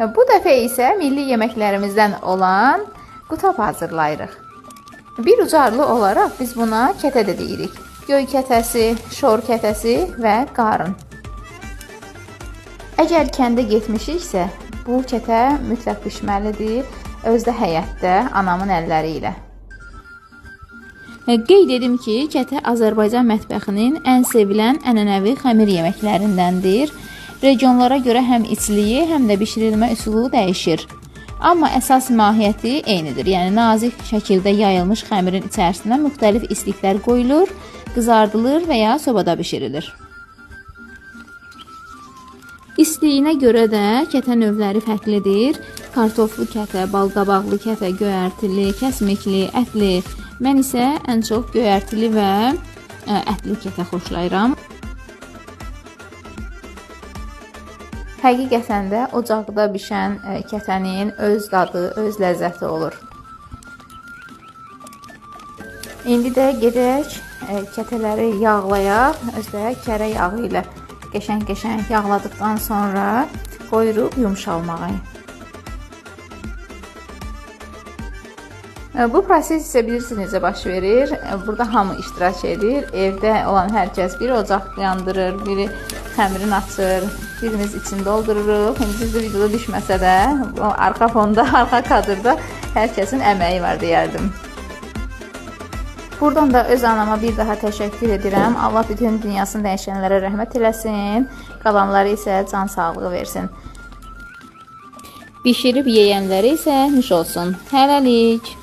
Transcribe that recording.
Bu dəfə isə milli yeməklərimizdən olan qutab hazırlayırıq. Bir ucarlı olaraq biz buna kətə də deyirik. Göy kətəsi, şor kətəsi və qarın. Əgər kəndə getmişiksə, bu kətə mütləq bişməlidir, özdə həyətdə anamın əlləri ilə. Qeyd edim ki, kətə Azərbaycan mətbəxinin ən sevilən ənənəvi xəmir yeməklərindəndir. Regionlara görə həm içiliyi, həm də bişirilmə üsulu dəyişir. Amma əsas mahiyyəti eynidir. Yəni nazik şəkildə yayılmış xəmirin içərisinə müxtəlif isliklər qoyulur, qızardılır və ya sobada bişirilir. İstliyinə görə də kətə növləri fərqlidir. Kartoflu kətə, balqabaqlı kətə, göyərtili, kəsmikli, ətli. Mən isə ən çox göyərtili və ətli kətə xoşlayıram. Həqiqətən də ocaqda bişən kətənin öz dadı, öz ləzzəti olur. İndi də gedək kətələri yağlayaq, özdə kərə yağı ilə qəşəng-qəşəng yağladıqdan sonra qoyuruq yumşalmağa. Bu proses isə bilirsiniz necə baş verir. Burada hamı iştirak edir. Evdə olan hər kəs biri ocaq yandırır, biri xəmirin açır, birimiz içini doldururuq. İndi sizdə videoda düşməsə də, arxa fonda, arxa kadrda hər kəsin əməyi var deyərdim. Buradan da öz anama bir daha təşəkkür edirəm. Allah bütün dünyasını dəyişənlərə rəhmət eləsin. Qalanları isə can sağlığı versin. Bişirib yeyənləri isə nuş olsun. Hələlik.